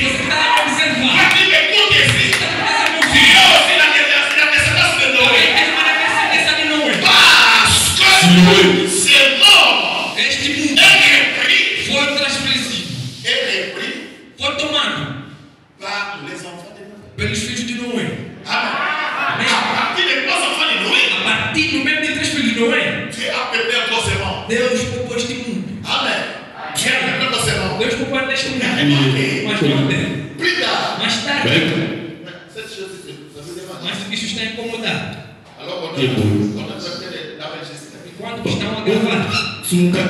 você está a observar. Aqui que tudo existe. Criou assim na descendência de Noé. Ce monde Este mundo est repris foi transgressivo, foi tomado par les enfants de Noé. pelos filhos de Noé. Amen. À partir des trois enfants de Noé, A partir do mesmo de 3 filhos de Noé, Dieu a peuplé un autre monde. Deus poupou este mundo. Amen. Dieu a peuplé un autre monde. Deus poupou este mundo. Mas Plus tard, mais tarde, cette chose, ça vous dérange. mas isso está incomodado. Alors, on a accepté l'enregistrement. Enquanto estão a gravar, explicar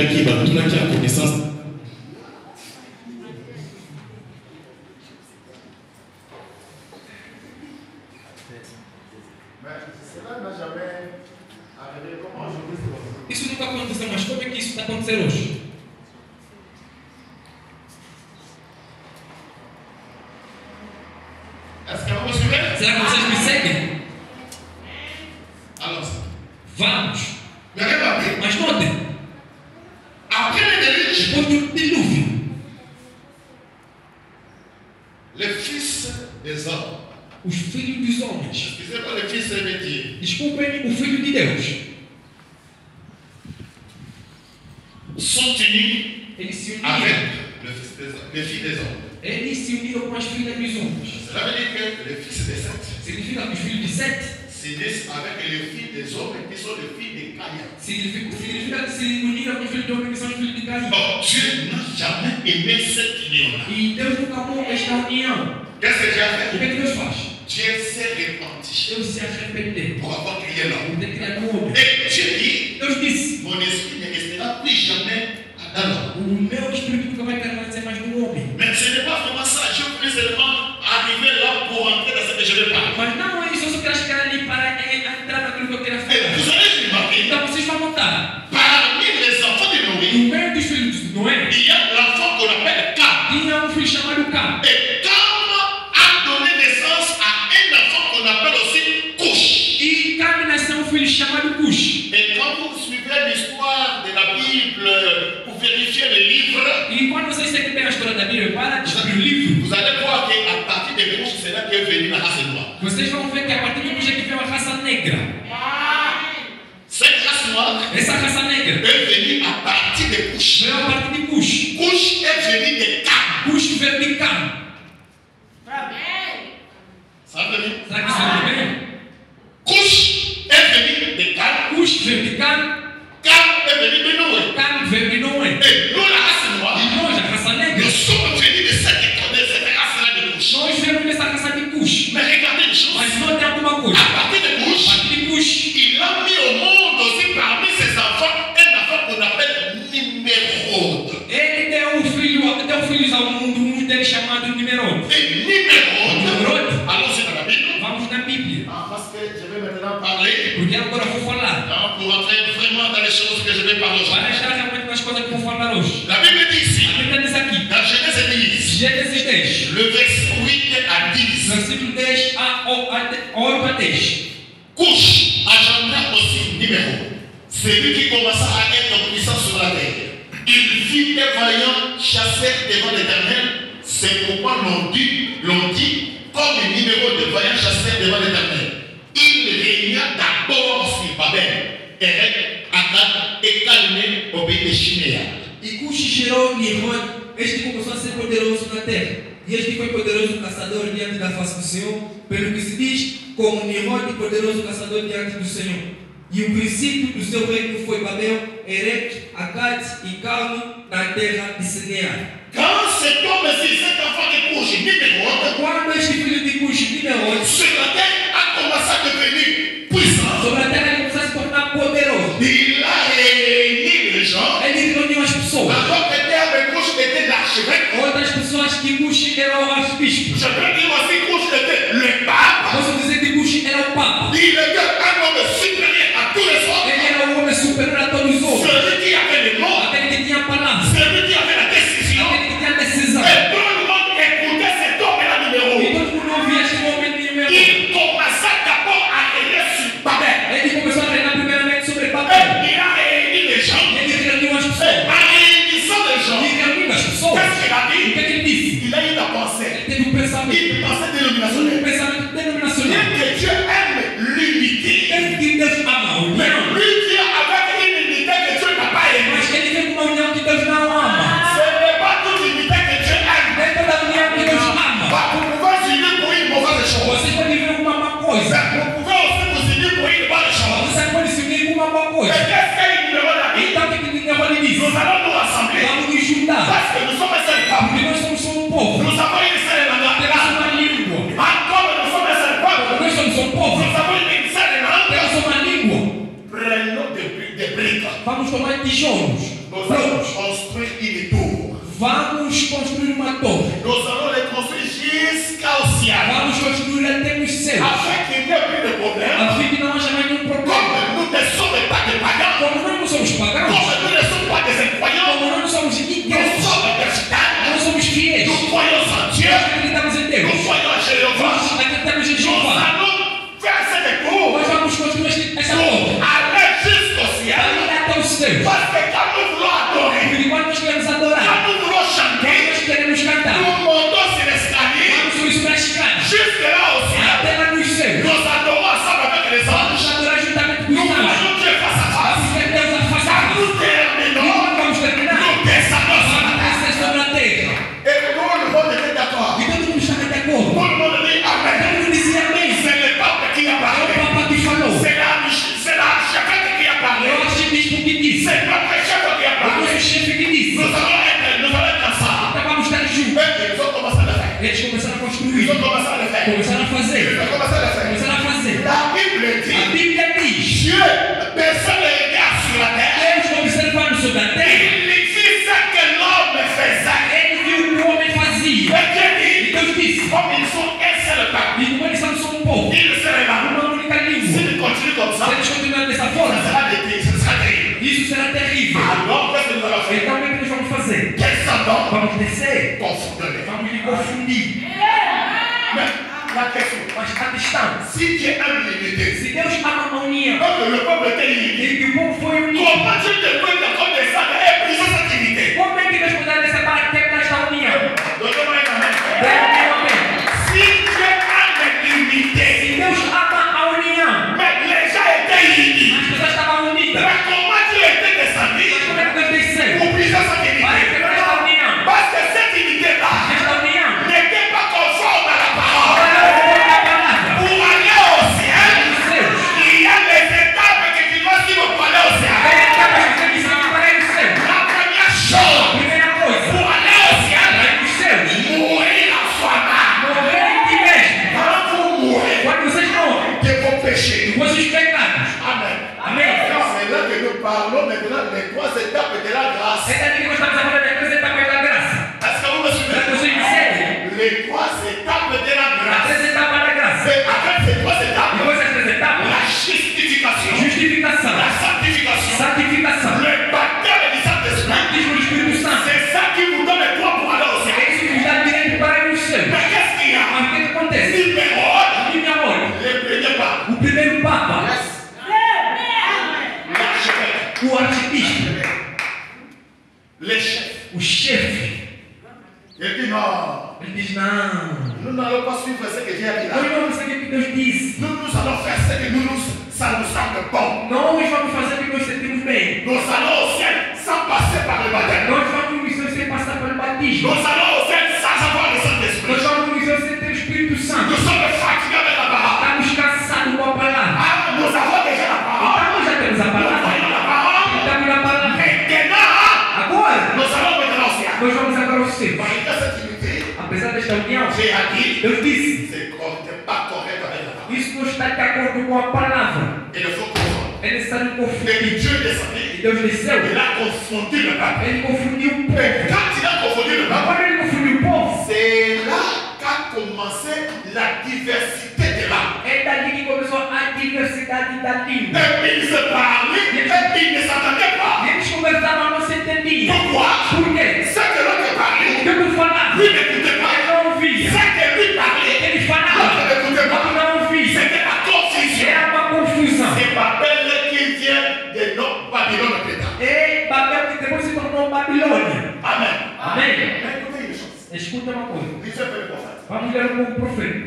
aqui, tudo aqui a conhecência. Mais cela n'a jamais arrivé. Comment aujourd'hui c'est possible? isso nunca aconteceu, mas como é que isso está acontecendo hoje? Est-ce que vous me suivez? Será que vocês me seguem? Alors, Vamos. mais regardez, Mas notem, après le déluge, depois do dilúvio, les fils des hommes, os filhos dos homens, excusez-moi, les fils des métiers, desculpem, o filho de Deus, sont unis eles se avec uniram. les filles des hommes. Eles se uniram com as filhas dos homens. Cela veut dire que les fils des Seth Significa que os filhos de Sete s'unissent avec les filles des hommes qui sont les filles des Caïn. significa que se uniram com os filhos de homens que são os filhos de Caim. Donc Dieu n'a jamais aimé cette union-là. E Deus nunca amou esta união. Qu'est-ce que Dieu a O fait? que é que Deus faz? Dieu s'est repenti Deus se arrependeu pour avoir créé l'homme. por ter criado um homem. Et Dieu dit, Deus disse: mon esprit ne restera plus jamais dans l'homme. o meu espírito nunca vai permanecer mais no homem. Mais ce n'est pas vraiment ça. Je voulais seulement arriver là pour entrer dans ce que je vais parler. Mas não é isso, eu só quero chegar ali para entrar naquilo que eu quero Et falar. vous allez remarquer, Então vocês vão notar, parmi les enfants de Noé, no meio dos filhos de Noé, il y a l'enfant qu'on appelle Cam. tinha um filho chamado Cam. Et Cam a donné naissance à un enfant qu'on appelle aussi Cush. E Cam nasceu um filho chamado Cush. Et quand vous suivez l'histoire de la Bible, vous vérifiez les livres, E quando vocês seguem bem a história da Bíblia, para de abrir o livro, vous allez voir qu'à partir de Cush, c'est là qu'est venue la race noire. vocês vão ver que a partir de Cush é que veio a raça negra. Cette race noire Essa raça negra est venue à partir de Cush. veio a partir de Cush. Cush est venu de Cam. Cush veio de Cam. Ça veut dire Será que isso é bem? Cush est venu de Cam. Cush veio de Cam. Cam est venu de Noé. Cam veio de Noé. Et nous, la race noire, E nós, a raça negra, nous sommes venus de cette race-là de Cush. nós viemos dessa raça de Cush. Mais regardez une chose. Mas não tem alguma coisa. À partir de A Cush, partir de Cush, il a mis au monde aussi parmi ses enfants un enfant qu'on appelle Nimérode. ele deu filhos ao mundo, um deles chamado Nimerode. Et Nimérode, Nimrod, allons-y dans la Bible, vamos na Bíblia. parce que je vais maintenant parler, Porque agora eu vou falar. pour entrer vraiment dans les choses que je vais parler Para aujourd'hui. entrar realmente nas coisas que eu vou falar hoje. La Bible dit ici, A Bíblia diz aqui, dans Genèse 10, Gênesis 10, le verset 8 à 10, versículo 10 a 8 a 10. Cush engendra aussi Nimérode, celui qui commença à être puissant sur la terre. Il fit des vaillants chasseurs devant l'Éternel. C'est pourquoi l'on dit, comme un numéro de vaillants chasseurs devant l'Éternel. Il régna d'abord sur Babel, Erech, Akkad et Calné au pays de Chinéa. E Cush gerou Nimrod, este começou a ser poderoso na terra. E este foi poderoso caçador diante da face do Senhor, pelo que se diz, como Nimrod, poderoso caçador diante do Senhor. E o princípio do seu reino foi Babel, Erech, Akkad e Calno, na terra de Sinear. Quand cet homme-ci, cet enfant de Cush, Nimérode, Quando este filho de Cush, Nimrod, sur la terre a commencé à devenir puissant, sobre a terra ele começou a se tornar poderoso. il a réuni les gens. Ele reuniu as pessoas. Alors que terme Cush était l'archevêque. Outras pessoas que Cush era o arcebispo. Je peux dire aussi Cush était le pape. Posso dizer que Cush era o Papa. Il était un homme supérieur à tous les autres. Ele era o homem superior a todos os outros. Celui qui avait le mot, Aquele que tinha a palavra. celui qui avait la décision. Aquele que tinha a decisão. Et tout le monde écoutait cet homme-là numéro. E todo mundo ouvia este homem de número. Il commença d'abord à régner sur Babel. Ele começou a reinar primeiramente sobre Et Babel. il a réuni les gens. Ele reuniu as Et pessoas. a réuni pessoas. Qu'est-ce qu'il a O que é dit? que ele disse? Il a eu la pensée. Ele teve um pensamento. Une pensée dénominationnelle. Pensamento Bien denominacional. que Dieu aime l'unité. Mesmo que Deus ama a Mais união, lui vient avec une unité que Dieu n'a pas aimée. mas ele vem com uma união que Deus não ama. Ce n'est pas toute unité que Dieu aime. Nem toda união que Deus ama. Bah, vous pouvez s'unir pour une mauvaise chose. Vocês podem ver uma má coisa. Mais vous pouvez aussi vous unir pour une bonne chose. Você pode se unir com uma má Et coisa. qu'est-ce qu'il nous demande à dire? Então o que ele diz? Nous allons nous rassembler. Vamos nos juntar. Parce que nous sommes un seul peuple. Porque nós somos só um povo. Nous avons une seule Temos langue. uma língua. Encore nous sommes un seul peuple. Nós somos um povo. Nous avons une seule langue. Temos uma língua. Prenons des briques. Vamos tomar tijolos. Nous allons Prontos. construire une tour. Vamos construir uma torre. Nous allons les construire jusqu'au ciel. Vamos construir até nos céus. Afin qu'il n'y ait plus de problème. A fim que não haja mais nenhum problema. Comme nous ne sommes pas des pagans. Como nós não somos pagãos, Comme nous ne sommes pas des incroyants. como nós não somos Nous incrédulos, sommes des fidèles. nós somos fiéis. Nous croyons en Dieu. Nós acreditamos em Nous Deus. croyons en Jéhovah. Nós acreditamos em Nous Jeová. allons faire cette tour Nós vamos construir essa pour torre. aller jusqu'au ciel. Para ir até os céus. Parce que quand nous voulons adorer, Porque quando nós queremos adorar, quand nous voulons quando chanter, nós queremos cantar, nous montons sur l'escalier vamos subir sobre as escadas. jusque là au ciel. Até lá nos céus. Nous adorons ensemble avec les Vamos anges. adorar juntamente com Nous os anjos. voyons Dieu face à face. Vamos ver Deus a face a Quand face. nous E terminons, quando vamos terminar, nous descendons sur la vamos terre. descer sobre a terra. Et tout le monde était d'accord. E todo mundo está de Tout acordo. le monde dit Amen. Todo mundo dizia amém. C'est le pape qui a É o parlé. Papa que falou. C'est l'archevêque qui a parlé. É o arcebispo que disse. C'est notre chef qui a É o parlé. nosso chefe que disse. Nous allons être ensemble. Então vamos estar juntos. Et ils ont commencé à le faire. Eles começaram a Ils construir. ont commencé à le faire. Começaram a fazer. Ils ont commencé à le faire. Começaram a fazer. La Bible A dit Bíblia diz. Dieu, personne ne regarde sur la terre. Deus observando sobre a terra. Il vit ce que l'homme faisait. Ele viu o que o homem fazia. Et Dieu E dit, Deus disse. comme ils sont un seul peuple, E como eles são só um povo. ils seraient là. Uma única língua. S'ils continuent comme ça, Se eles continuarem dessa ça forma, sera terrible. isso será terrível. Alors, qu'est-ce que nous allons faire? Então o que é que nós vamos fazer? Descendons, Vamos descer. confondons-les. Vamos lhe confundir. Mais la question, Mas a questão, si Dieu aime l'unité, se Deus ama a união donc le peuple était uni, e que o povo foi unido, comment Dieu te peut encore descendre et briser cette unité? como é que Deus poderá separar quebrar esta união? Donnez-moi un amen. Dê um amém. Si Dieu aime l'unité, Se Deus ama a união, mais les gens étaient unis, as pessoas estavam unidas. mais comment Dieu était descendu Mas como é que Deus desceu? pour briser cette Para unité? quebrar esta união. Parce que cette unité-là Esta união. n'était pas conforme à la parole. Para a palavra. Pour aller au ciel, Os céus. il y a les étapes que tu dois suivre pour aller au ciel. Tem etapas que tem que seguir para ir ao céu. La première A chose, primeira coisa, pour aller au ciel, para ir aos céus, mourir en soi-même. morrer em ti mesmo. Quand vous mourrez Quando vocês morrem, de vos péchés. depois dos pecados. Amen. Amen. C'est là que nous parlons maintenant des trois étapes de la grâce. É daqui que nós estamos falando das três etapas da graça. Est-ce que vous me Para que suivez? vocês me seguem. Les trois étapes de la As grâce. três etapas da graça. C'est avec ces trois étapes, Depois das três etapas, la justification, justificação, la sanctification, santificação, le baptême du Saint-Esprit. batismo do Espírito Santo. C'est ça qui vous donne les droits pour aller au ciel. É isso que nos dá direito para ir ao céu. Mais qu'est-ce qu'il y a? Mas o que acontece? Numéro E minha olha, le premier pas. o primeiro Papa, L'archevêque, o arcebispo, les chefs. o chefe, Il dit non, ele diz: não, nous n'allons pas suivre ce que Dieu a dit là. nós vamos seguir o que Deus disse. Nous allons faire ce que ça nous semble bon. Nós vamos fazer o que nós sentimos bem. Nous allons au ciel sans passer par le baptême. Nós vamos no céu sem passar pelo batismo. Nous allons au ciel sans avoir le Nós Saint-Esprit. vamos no céu sem ter o Espírito Santo. Nous sommes fatigués avec la parole. Estamos cansados com a palavra. Ah, nous avons déjà la parole. Então nós já temos a Nous palavra. voyons la parole. Estamos na palavra. Maintenant, Agora, nous allons maintenant au ciel. nós vamos agora ao céu. Malgré cette unité, Apesar desta união, Dieu a dit, Deus disse: c'est pas correct avec la parole. isso não está de acordo com a palavra. Il faut confondre. É necessário Et confundir. que Dieu descendu, E Deus desceu. il a confondu le peuple. Ele confundiu o povo. Quand il a confondu le peuple, Agora ele confundiu o povo. c'est là qu'a commencé la diversité des langues. É dali que começou a diversidade da língua. Et puis ils se parlaient, et puis ils ne s'entendaient pas. E eles conversavam, não se entendiam. Pourquoi? Por quê? Ce que l'autre parlait, Porque eu falava. lui n'écoutait Eu pas. não ouvia. Ce que lui parlait, Ele l'autre falava. n'écoutait Eu pas. não ouvia. C'était la confusion. Era uma confusão. C'est Babel qui vient de notre Babylone plus tard. E Babel que depois se tornou Babilônia. Amen. Amém? Mais écoutez une chose. Escuta uma coisa. Lisez un peu le prophète. Vamos ler um pouco o profeta.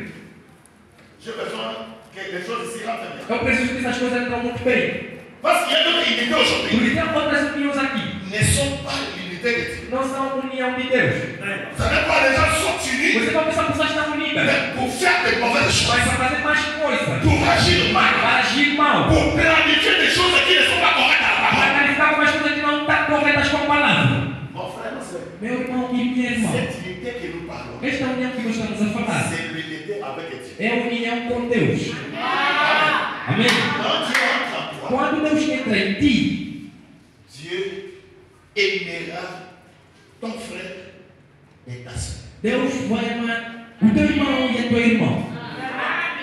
J'ai besoin que les choses ici rentrent bien. Eu preciso que essas coisas entram muito bem. Parce qu'il y a d'autres unités aujourd'hui. Porque tem outras uniões aqui. Ne sont pas l'unité de Dieu. Não são a união de Deus. Vous savez quoi, les gens sont unis Você vai pensar que pessoas estão unidas. mais pour faire de mauvaises Mas choses, para fazer mais coisas. pour agir mal, Para agir mal. pour planifier des choses qui ne sont pas correctes à la Para parole. planificar algumas coisas que não estão corretas com a palavra. Mon frère, ma soeur, Meu irmão e minha irmã. cette unité que nous parlons, Esta união que nós estamos a falar c'est l'unité avec Dieu. é a união com Deus. Amém? Quand Dieu entre en toi, Quando Deus entra em ti, Dieu aimera ton frère et ta soeur. Deus vai amar o teu irmão e a tua irmã.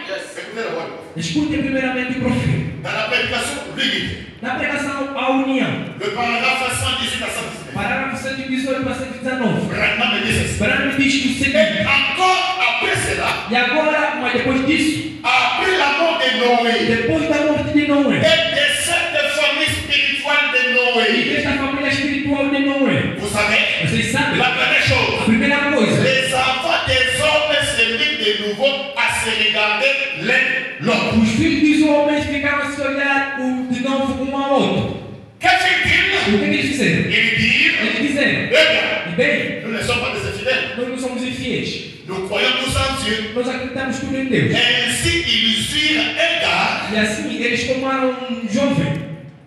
Écoutez la voix du prophète. Escute primeiramente o profeta. Dans la prédication, l'unité. Na pregação, a união. Le paragraphe 118 à 119. Parágrafo 118 a 119. Branham me dit ceci. Branham diz o Et seguinte. encore après cela, E agora, mas depois disso, après la mort de Noé depois da morte de Noé, et de cette famille spirituelle de e Noé, desta família espiritual de Noé, vous savez, vocês sabem, la première a chose, primeira coisa, les enfants des hommes se mirent de nouveau à se regarder l'un l'autre. os filhos dos homens ficaram a se olhar de novo um ao outro. Qu'est-ce qu'ils O que eles fizeram? disent? Ils disent, Eles disseram, eh bien, e bem, nous ne sommes pas des infidèles. nós não somos infiéis. Nous croyons tous en Dieu. Nós acreditamos tudo em Deus. Ainsi, ils suivent un gars, E assim, eles tomaram um jovem,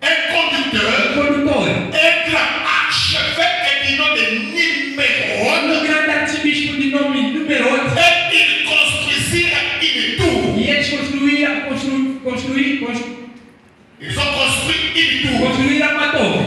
un conducteur, condutor, un grand archevêque du nom de Nimérode, grande arcebispo de nome Numerote, et ils construisirent une tour. e eles construíram uma torre.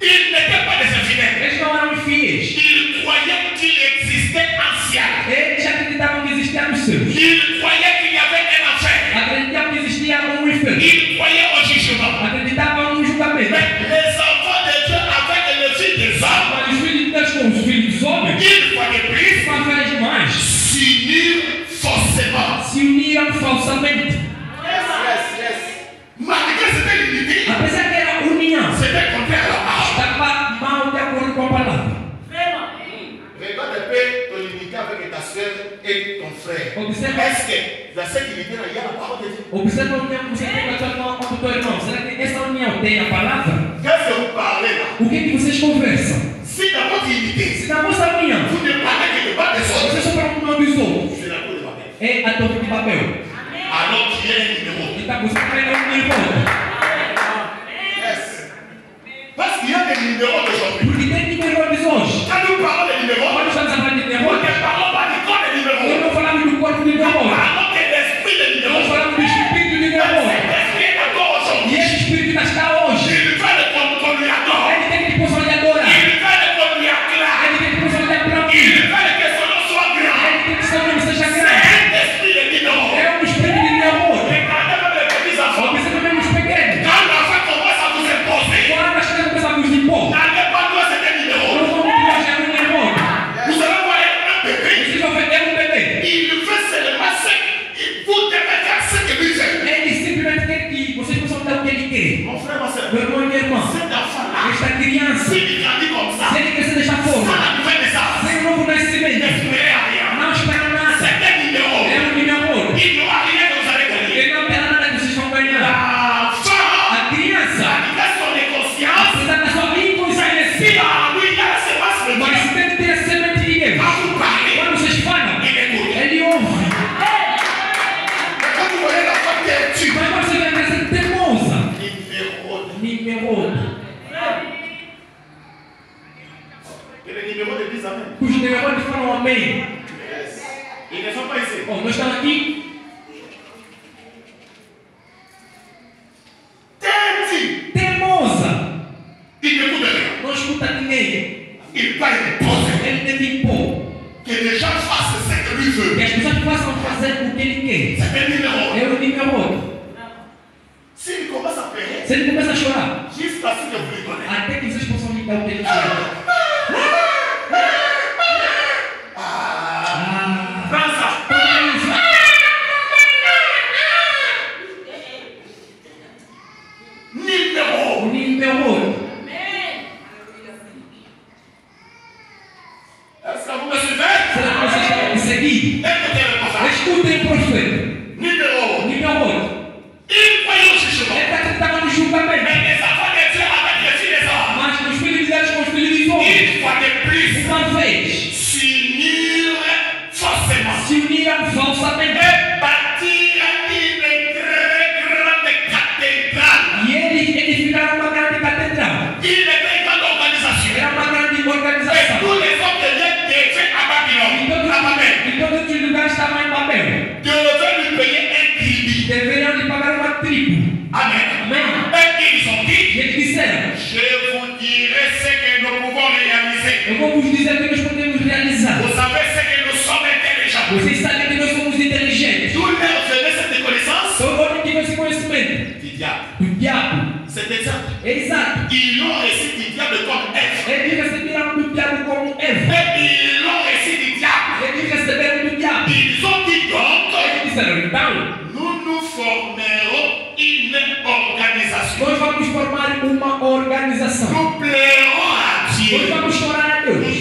Ils n'étaient pas des infidèles. Eles não eram infiéis. Ils croyaient qu'il existait un ciel. Eles acreditavam que existia os céus. Ils croyaient qu'il y avait un enfer. Acreditavam que existia um inferno. Ils croyaient au jugement. Acreditavam no julgamento. Mais les enfants de Dieu avec les filles des hommes, Mas os filhos de Deus com os filhos dos homens, une fois de plus, uma vez mais, s'unirent forcément. se uniram falsamente. Malgré cette unité, Apesar que era união, c'était contraire à la parole. estava mal de acordo com a palavra. Regarde un peu ton unité avec ta soeur et ton frère. Observe, Est-ce que dans cette unité-là, il y a la parole de Dieu? observe a união que você tem com a tua irmã, com o teu irmão. Será que essa união tem a palavra? Qu'est-ce que vous parlez là? O que é que vocês conversam? Si dans votre unité, Se na vossa união, vous ne parlez que de bas des autres, vocês só falam do nome dos outros, c'est la cour de Babel. é a torre de Babel. Alors qu'il y a un numéro. Então você vai dar um irmão. Yes. Parce qu'il y a des numéros d'aujourd'hui. Porque tem numerosos hoje. Quand nous parlons des numéros, Quando estamos a falar de nous numerosos, ne parlons pas du corps des eu numéros. não falamos do corpo de numerosos. Parlons de l'esprit des Nós numéros. falamos do espírito de numerosos. Cet esprit est encore E aujourd'hui. esse espírito ainda está hoje. Il veut qu'on lui adore. Ele tem que possa lhe adorar. Il veut qu'on lui acclame. Ele tem que possa lhe aplaudir. Il veut que son nom soit grand. Ele tem que seu nome seja C'est grande. un esprit de numéros. É espírito de numerosos. Regardez même les petits enfants. Observe mesmo os pequenos. Quand l'enfant commence à vous imposer, Quando as crianças começam a nos impor, n'allez pas voir cet numéro. nós vamos viajar no numeroso. Vous allez voir un bébé. Vocês vão ver um bebê. Il veut seulement ce vous devez faire ce que lui fait. Ele simplesmente quer que vocês possam dar o que ele quer. Mon frère, ma soeur, Meu irmão e minha irmã, cet enfant-là, esta criança, s'il grandit comme ça, se ele crescer desta forma, sans la nouvelle naissance, sem um novo nascimento, n'espérez à rien. não espera nada. C'est un numéro. É numeroso. Il n'y aura rien que vous allez gagner. Ele não terá nada que vocês vão ganhar. L'enfant, A criança, malgré son inconscience, apesar da sua s'il inconsciência, a en lui, il y a la semence de mas Dieu. se deve ter a semente de Deus. Quand vous parlez, Quando vocês falam, il écoute. ele ouve. Quand vous voyez l'enfant qui est tué, Mas quando você vê a criança teimosa, numéro. numeroso, Que les numéros de 10 amen. os numerosos falam amém. Ils ne sont pas ici. Bom, nós estamos aqui. Tenti. Teimosa, Il n'écoute rien. não escuta ninguém. Il va imposer. Ele deve impor. Que les gens fassent ce que lui veut. Que as pessoas possam fazer o que ele quer. C'est un numéro. É o numeroso. S'il commence à pleurer, Se ele começa a chorar, jusqu'à ce que vous lui donnez. até que vocês possam lhe dar o que ele quer. Prends ça. Toma isso. Numéro. O numeroso. me suivez? Será que vocês estão a me seguir? Écoutez le prophète. Escutem o profeta. Numéro 1. 8. Il croyait au jugement. Ele está acreditando no julgamento. Mais les enfants de Dieu avec les filles des hommes. Mas os filhos de Deus com os filhos dos homens. Une fois de plus. Uma vez. S'unir forcément. Se uniram falsamente. Et bâtir une très grande cathédrale. E eles edificaram uma grande catedral. Une très grande organisation. Era uma grande Et organização. tous les hommes de Dieu devaient à Babylone. À Babel. E todos os lugares estavam em Babel. Devaient lui payer un tribut. Deveriam lhe pagar uma tribo. Amen. Amém? Et ils ont dit, E eles disseram: je vous dirai ce que nous pouvons réaliser. eu vou vos dizer o que nós podemos realizar. Vous savez ce que nous sommes intelligents. Vocês sabem que nós somos inteligentes. D'où leur venait cette connaissance Só onde tive esse conhecimento? du diable. Do diabo. C'est exact. É exato. Ils l'ont reçu du diable comme Ève. Eles receberam do diabo como Eva. Et ils l'ont reçu du diable. Eles receberam do diabo. Ils ont dit donc, Eles disseram: então, nous formerons une organisation. nós vamos formar uma organização. Nous plairons à Nós Dieu. vamos chorar a Deus.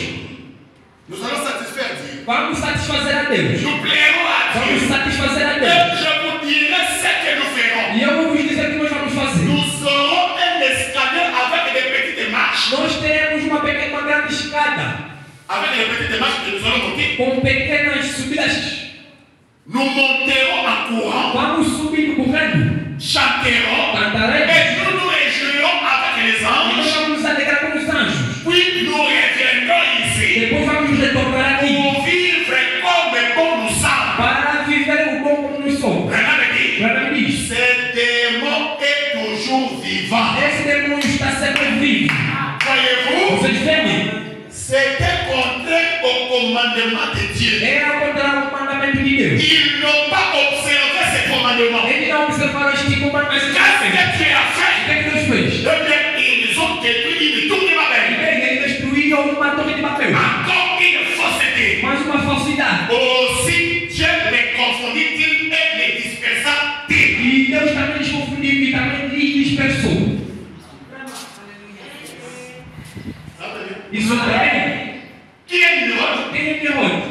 Nous allons satisfaire Dieu. Vamos satisfazer a Deus. Nous plairons à Vamos Dieu. satisfazer a Et Deus. je vous dirai ce que nous ferons. E eu vou vos dizer o que nós vamos fazer. Nous aurons un escalier avec des petites marches. Nós teremos uma grande escada Avec les petites marches que nous allons monter. com pequenas subidas. Nous monterons en courant, Vamos subindo correndo. chanterons, Cantaremos. et nous nous réjouirons avec les E nós anges. vamos nos alegrar com os anjos. Puis nous reviendrons ici Depois vamos retornar aqui pour vivre comme bon nous sommes. para viver o bom como nós somos. Vraiment me dit, Para mim diz: ce démon est toujours vivant. esse demônio está sempre vivo. Voyez-vous, Vocês veem? c'était contraire au commandement de Dieu. Era contra o mandamento de Deus. Ils n'ont pas observé ce commandement. Eles não observaram este comandamento. Qu'est-ce O que tu as fait? que é que Deus fez? Eh bien, ils ont détruit une tour de Babel. Eles destruíram uma torre de papel. Encore une fausseté. Mais uma falsidade. Aussi, Dieu les confondit-il et les dispersa-t-il. E Deus também lhes confundiu e também lhes dispersou. Isso também. Qui est Nimrod? Quem é Nimrod?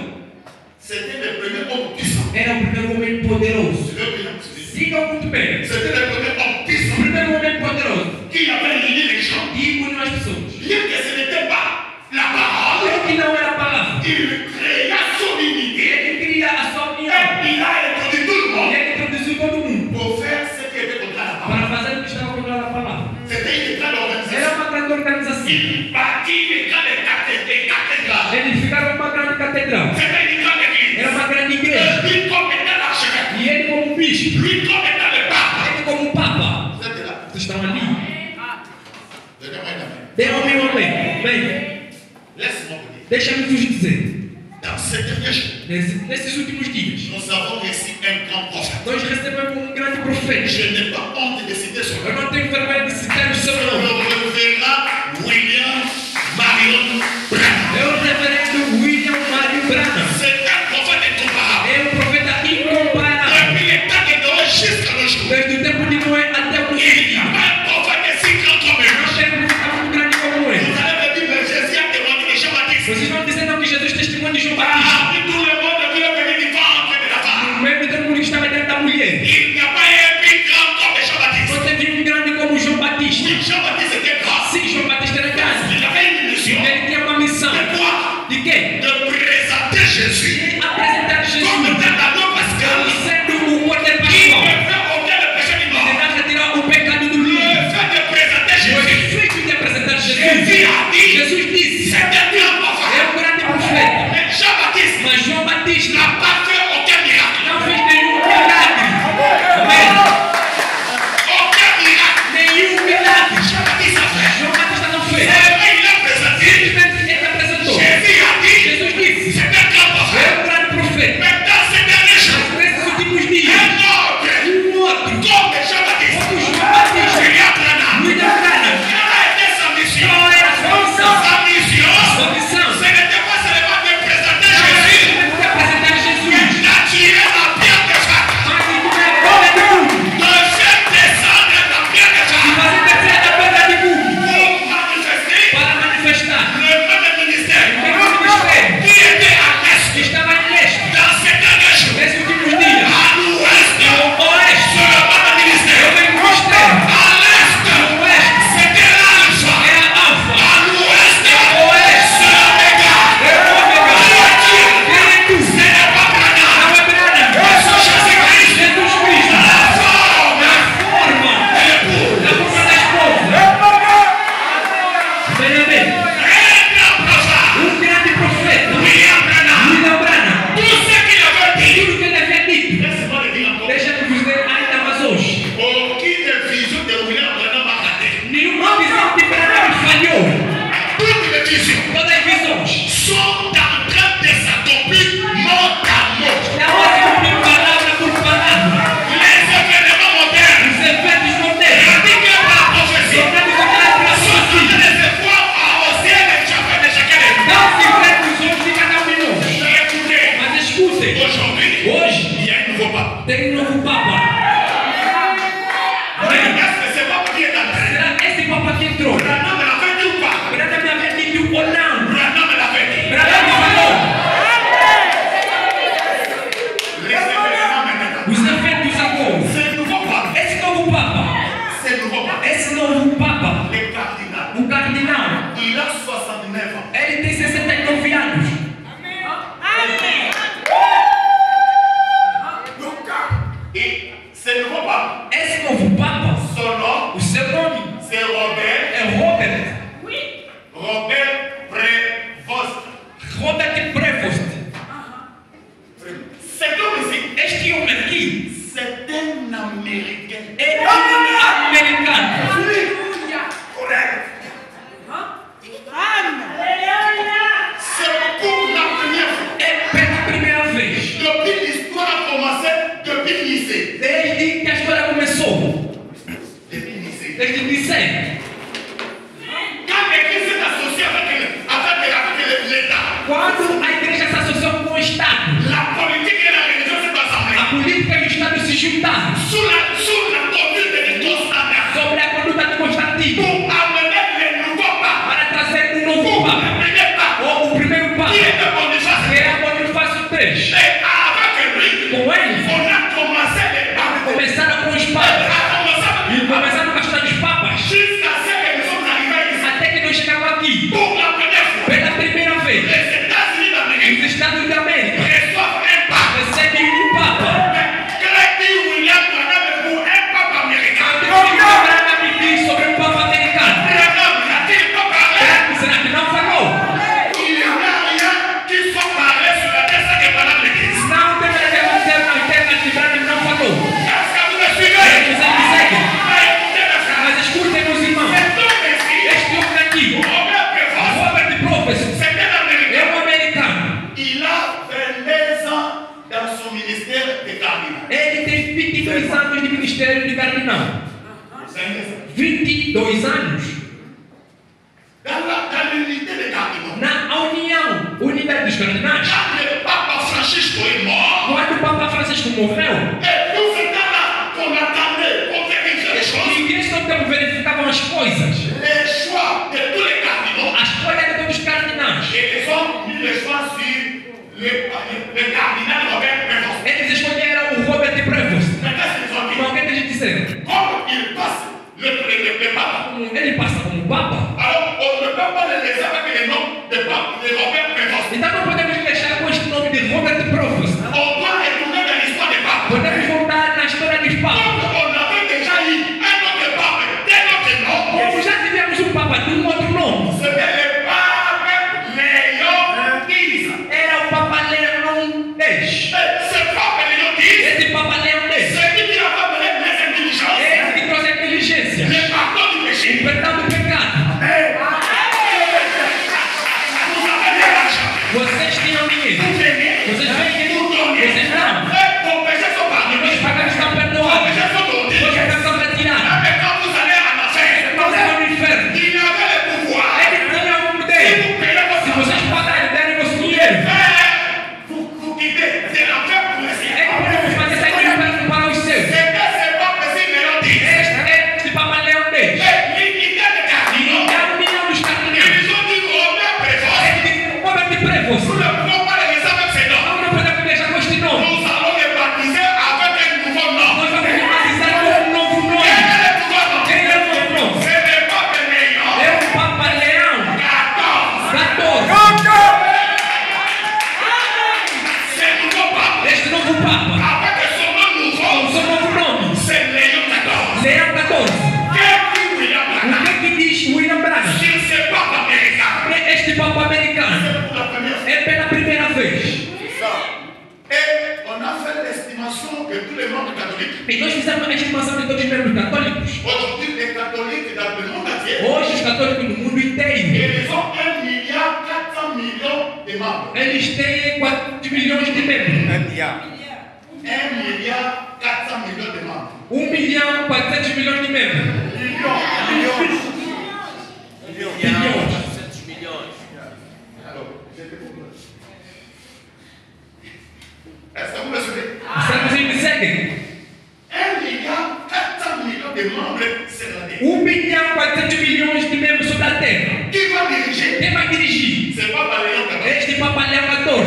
C'était le premier homme puissant. Era o primeiro homem poderoso. Je veux bien vous dire. Sigam muito bem. C'était le premier homme O puissant primeiro homem poderoso. qui avait réuni les gens. E uniu as pessoas. Bien que ce n'était pas la parole, Aquilo que não era a palavra. il créa son unité Ele cria a sua et união. il a introduit tout le monde Ele introduziu todo mundo pour faire ce qui était contre la parole. para fazer o que estava contra a palavra. C'était une grande Era organisation. uma grande organização. Il bâtit des grandes cathédrales. Eles ficaram uma grande catedral. C'était une grande église. Era uma grande igreja. Lui comme étant l'archevêque. E ele como bispo. Lui comme étant le pape. Ele como papa. Vous êtes là. Vocês estão ali. Donnez-moi une main. Dê-me um amém. Bem, Laisse-moi vous dire. deixa-me vos dizer. Dans ces derniers jours, Nesses últimos dias, nous avons reçu un grand prophète. nós recebemos um grande profeta. Je n'ai pas honte de citer son Eu nom. não tenho vergonha de citar o seu Le nome. révérend William Marion Branham. É o reverendo William Mário Branham. C'est un prophète incomparable. É um profeta incomparável. Depuis les temps de Noé jusqu'à nos jours, Desde o tempo de Noé até o nosso il n'y a dia. pas un prophète si grand comme Não lui. tem um profeta muito grande como ele. Vous allez me dire, mais Jésus a témoigné de Jean-Baptiste. Vocês vão dizer não que Jesus testemunha de João Ah, Batista. puis tout le monde qui est venu du ventre de la femme. No meio de todo mundo que estava dentro da mulher. Il n'y a pas un plus grand comme Jean-Baptiste. Você viu um grande como João Batista. Oui, Jean-Baptiste était grand. Sim, João Batista era grande. Il avait une mission. Ele tinha uma missão. De quoi? De quê? De présenter Jésus Apresentar comme Jesus étant l'agneau pascal sendo o cordeiro qui ne pascal. fait aucun le péché du mort. Tentar retirar o pecado do Le mundo. fait de présenter O Jésus. efeito de apresentar Jésus Jesus. a dit, Jesus disse: c'est un grand é prophète. um grande profeta. Mais Jean-Baptiste Mas João Batista n'a pas fait aucun miracle. não fez nenhum milagre. Amém? Aucun miracle. Nenhum milagre. Jean-Baptiste a fait. João Batista não fez. C'est vrai, il a présenté. Simplesmente ele apresentou. Jésus a dit, Tem um novo Papa. Est-ce que c'est Papa qui est entré? Será esse Papa que entrou? Branham me l'avait dit ou pas? Branham me avait dit ou não? Branham me l'avait dit. Branham me falou. Laissez Branham maintenant. Os efeitos agora. C'est le nouveau Papa. Esse novo Papa. C'est le nouveau Papa. Esse novo Papa. Le cardinal. O cardinal. Il a 69 ans. Ele tem 69 anos. Et c'est le nouveau Papa. Esse novo Papa. Son nom, O seu nome c'est Robert. é Robert. Robert Prevost. Robert Prevost. Cet homme ici, Este homem aqui c'est un Américain. é americano. Correct. C'est pour la première fois. É pela primeira vez. Depuis l'histoire a commencé, depuis le lycée. Desde que a história começou. Depuis le lycée. Desde o Liceu. Quand l'église s'est associée avec l'État, Quando a igreja se associou com o Estado, la politique et la religion s'est assemblée. a política e o Estado se juntaram Sous la conduite de Constantin. sobre a conduta de Constantino Pour amener les nouveaux papes. para trazer um novo Pour Papa. le premier pape. Ou o primeiro Papa, Qui était Boniface. que era Bonifácio III. Et avec lui, Com ele, on a commencé les papes. começaram com os On papas. a commencé E avec les papes. começaram com a história dos papas. Jusqu'à ce que nous sommes arrivés ici. Até que nós chegamos aqui. Pour la première fois, Pela primeira vez, les États-Unis d'Amérique os Estados da América reçoivent un pape. recebem um Papa. Crédit William Branham pour un pape américain. Branham me diz sobre um Papa americano. Branham n'a-t-il pas parlé? Será que não falou? Il n'y a rien qui soit parlé sur la terre sans que Branham le dise. Não deveria acontecer na terra que Branham não falou. Est-ce que vous me Vocês suivez? me seguem? Mais écoutez mes frères. Mas escutem, meus irmãos. Cet homme ici, Este homem aqui, Robert Prevost, Robert Prevost, c'est un é Américain. um americano. Il a 22 ans dans son ministère de cardinal. Ele tem 22 anos de ministério de cardinal. 22 anos. Dans l'unité des cardinaux. Na unidade dos cardinais. Quand le pape Francisco est mort, Quando o Papa Francisco morreu, et tout ce temps-là qu'on attendait, on vérifiait les choses, e eles não verificavam as coisas. les choix de tous les cardinaux, A escolha de todos os cardinais. et ils ont mis les choix sur le cardinal Robert Prevost. Eles escolheram o Robert Prevost. Mais qu'est-ce qu'ils ont dit? Mas o que eles disseram? Comme il passe le pape, Ele passa como Papa. alors on ne peut pas le laisser avec le nom de pape, de Robert Prevost. Então não podemos deixar com este nome de Robert Prevost. On doit retourner dans l'histoire des papes. Podemos voltar na história dos papas. Comme on avait déjà eu un autre pape d'un autre nom, Como já tivemos um Papa de um outro nome. c'était le pape Léon X. Era o Papa Leão X. Ce pape Léon X, Esse Papa Leão X. c'est lui qui a amené les intelligences, Ele que trouxe a inteligência. le pardon du O péché. perdão do pecado. Vous avez de l'argent. Vocês tinham dinheiro. Vous venez, Vocês vêm vous que donnez. vocês não. Vos péchés sont Os pardonnés. pecados estão Vos perdoados. péchés sont Os donnés. pecados são retirados. Mais quand vous allez en enfer, Nós vamos no inferno. il avait le pouvoir. Ele tinha o Si poder. vous payez Se votre vocês argent, pagarem e derem vosso dinheiro, vous quittez de l'enfer pour le ciel. é que podemos fazer sair do inferno para os seus. C'était ce pape si Léon X. Este Papa Leão X. L'unité des cardinaux. E a união dos cardinais. Ils ont dit Robert Prevost. Ele disse, Robert Prevost. Nous ne pouvons pas le laisser avec ces noms. Não podemos deixar com este nome. Nous allons les baptiser avec un nouveau nom. Nós vamos nos batizar com um novo nome. Quel est le nouveau nom? Quem é o novo nome? C'est le pape Léon. É o Papa Leão 14. 14. C'est le nouveau pape. Este novo Papa. Avec son nom Com nouveau, o seu novo nome. c'est Léon 14. Leão 14. Quel dit William O Branham? que diz William Branham? Sur ce pape américain. Este Papa americano C'est pour la première fois. é pela primeira vez. Et on a fait l'estimation que tous les membres catholiques, E nós fizemos a estimação de todos os membros católicos. aujourd'hui les catholiques dans le monde entier, Hoje os católicos no mundo inteiro, ils ont 1,4 milliard de membres. eles têm 4 milhões de membros. 1,4 milliard de membres. 1 milhão 400 milhões de membros. Bilhões. Alors, j'étais pour. Est-ce que vous me suivez? Estamos em segue. de membres sur la terre. 1 bilhão 400 milhões de membros sobre a terra. Qui va diriger? Quem vai dirigir? C'est pas Léon 14. Este Papa Leão 14.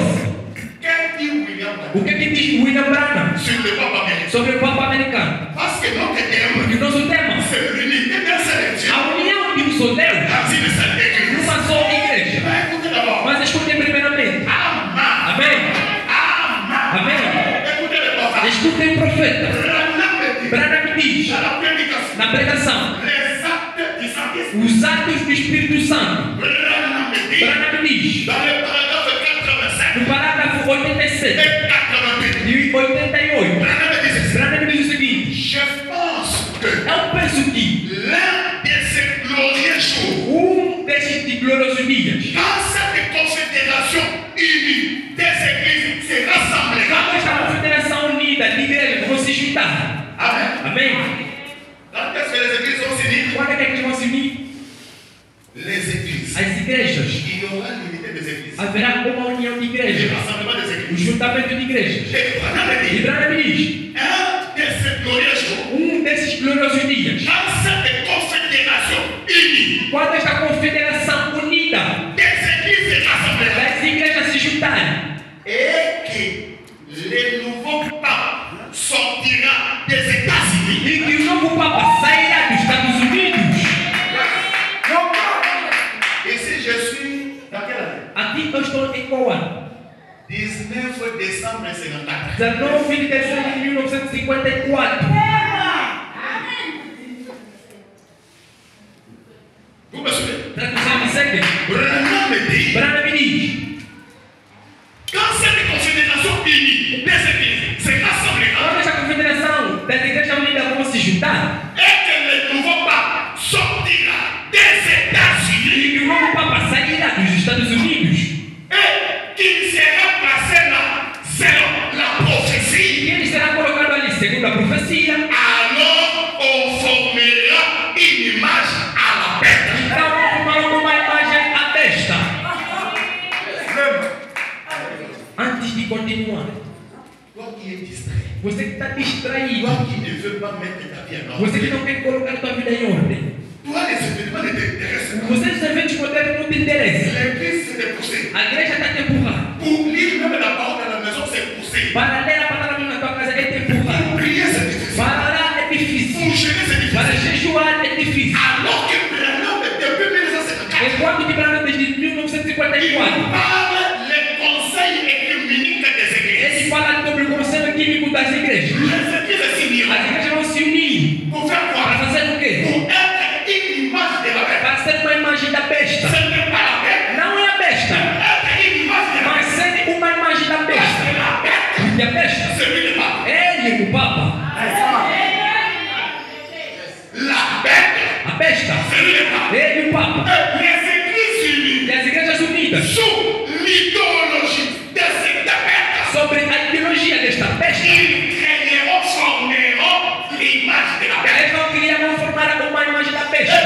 Qu'est-ce dit William O que diz William Branham sur le Papa américain? sobre o Papa americano? Parce que notre thème, Porque o nosso tema c'est l'unité d'un seul Dieu. a união de um só Deus Dans une seule église. numa só igreja. Mais écoutez d'abord. Mas escutem primeiramente. Amen. Amém. Amen. Amém. Écoutez le prophète. Escutem o profeta. Branham diz Dans la prédication. na pregação Les actes du Saint-Esprit. os atos do Espírito Santo. Branham dit. Branham diz Dans le paragraphe 85 no parágrafo 87 et 88. e 88. Branham dit ceci. Branham diz o seguinte: Je pense que eu penso que l'un de ces glorieux jours, destes gloriosos dias, quand cette confédération unie des églises se rassemblera. quando esta confederação unida de igrejas vão se juntar. Amen. Amém? Quand est-ce que les églises vont s'unir? Quando é que eles vão se unir? Les églises. As igrejas. Il y aura l'unité des églises. Haverá uma união de Le igrejas. rassemblement des O églises. juntamento de igrejas. Et Branham E dit, Branham diz: un de ces glorieux jours, desses gloriosos dias, quand cette confédération unie quando esta confederação unida des églises se rassemblera, das igrejas se juntarem, et que le nouveau pape sortira des États-Unis. e que o novo Papa sairá dos Estados Unidos. Ici, je suis dans quelle année? Aqui eu estou em qual ano? 19 décembre 54. 19 de dezembro de 1954. Vous me suivez? Tradução me segue. Branham dit, Branham diz: quand cette confédération unie des églises se rassemblera, quando esta confederação das igrejas unidas vão se juntar, et que le nouveau pape sortira des États-Unis, e que o novo Papa sairá dos Estados Unidos, et qu'il sera placé là, selon la prophétie, e ele será colocado ali segundo a profecia, alors on formera une image à la bête. então vamos formar uma imagem à besta. Antes de continuar, Toi qui es distrait, você que está distraído, toi qui ne veux pas mettre ta vie en você que ordre, não quer colocar tua vida em ordem, toi les événements ne t'intéressent pas. você os eventos modernos não te interessam. L'église s'est poussée. A igreja está te empurrando. Pour lire même la parole à la maison, c'est poussé. Para ler a palavra na tua casa é te empurrando. Prier, c'est difficile. Para orar é difícil. Pour jeûner, c'est Para difficile. jejuar é difícil. Alors que Branham, depuis 1954, Enquanto que Branham desde 1954, parle les conseils écuméniques des églises. ele fala sobre o conselho químico das igrejas. Les églises s'uniront. As igrejas vão se unir Pour faire para quoi? fazer o quê? Pour être une image de la bête. Para ser uma imagem da besta. Ce n'est pas la bête. Não é a besta, Être une image de la mas bête. ser uma imagem da besta. C'est la bête. E a besta? C'est lui le pape. Ele, o Papa. La bête. A besta? C'est lui le pape. Ele, o Papa. Les églises unies E as igrejas unidas sous l'idéologie de cette bête. sobre a ideologia desta besta. Ils créeront, formeront l'image de la bête. Eles vão criar, vão formar uma imagem da besta.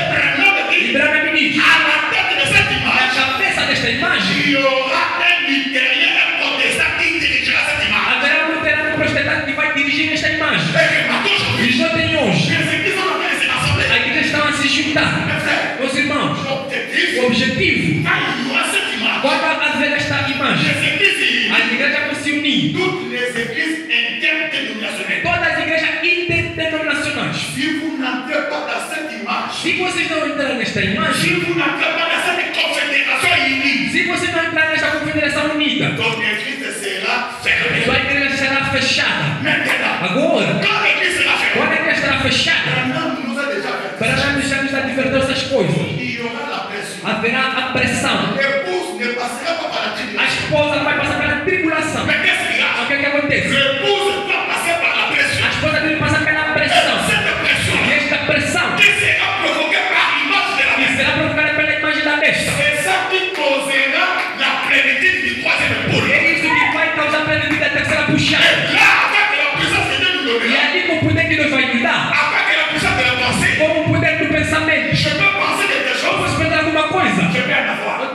E Branham diz: À la tête de cette na image, cabeça desta imagem il y aura un luthérien, un protestant qui dirigera cette image. haverá um luterano protestante que vai dirigir esta imagem. Et que maintenant, aujourd'hui, Eles não têm hoje. les églises ont fait ces assemblées. A igreja está a se juntar. Mes frères, Meus irmãos, l'objectif, o objetivo, quand il y aura cette image, quando haver esta imagem, les églises unies, as igrejas vão se unir. toutes les églises interdénominationnelles. Todas as igrejas interdenominacionais. Si vous n'entrez pas dans cette image, Se vocês não entrarem nesta si imagem, vous n'entrez pas dans cette confédération unie, se vocês não entrarem nesta confederação unida, ton église sera fermée. sua igreja será fechada. Maintenant, Agora, quand l'église sera fermée, quando a igreja estará fechada, Branham nous a déjà fait. Branham já nos advertiu essas coisas. Il y aura la pression. Haverá a pressão. L'épouse ne passera pas par la A tribulation. esposa vai passar pela tribulação. Mais qu'est-ce qu'il y a? O que acontece? L'épouse doit passer par la pression. A esposa deve passar pela pressão. Cette pression E esta pressão qui sera provoquée par l'image de la que bête, será provocada pela imagem da besta. c'est ça qui causera la plénitude du troisième épaule. É isso que vai causar a plenitude da terceira puxada. Là, avec la puissance de Dieu nous E donnera, ali com o poder que Deus vai lhe dar, avec la puissance de la pensée, com o poder do pensamento, je peux penser quelque eu chose, posso pensar alguma coisa. je peux en avoir. Eu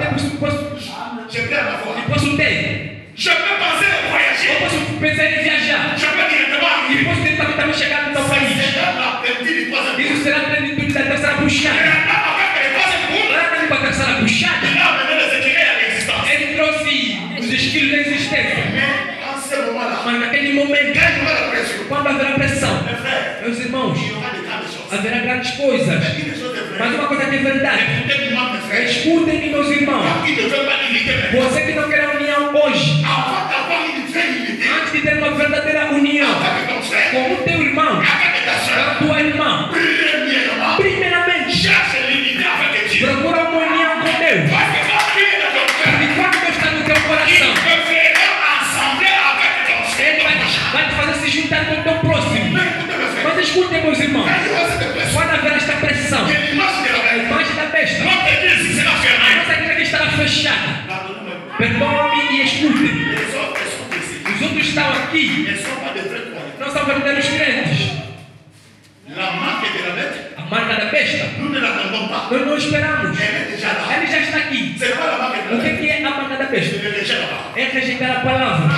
Je peux en avoir. posso ter. Je peux penser à Eu voyager. posso pensar em viajar. Je peux directement E arriver. posso tentar também chegar no teu país. C'est dans la plénitude du troisième Isso puxada. Lá também para traçar a puxada. Ele trouxe os esquilos da existência. Mas naquele momento, quando haverá pressão, meus irmãos, haverá grandes coisas. Mas uma coisa que é verdade. Escutem, meus irmãos. Você que não quer a união hoje, antes de ter uma verdadeira união com o teu irmão, com a tua irmã, primeiramente, procura uma união com Deus. Porque quando Deus está no teu coração, Ele vai te fazer se juntar com o teu próximo. Mas escutem, meus irmãos, quando haver esta pressão, a imagem da besta, a nossa igreja estará fechada. Perdoa-me e escutem. Os outros estão aqui, não são verdadeiros crentes. A marca da besta, nós não esperamos. Ele já está aqui. O que é a marca da besta? É rejeitar a palavra.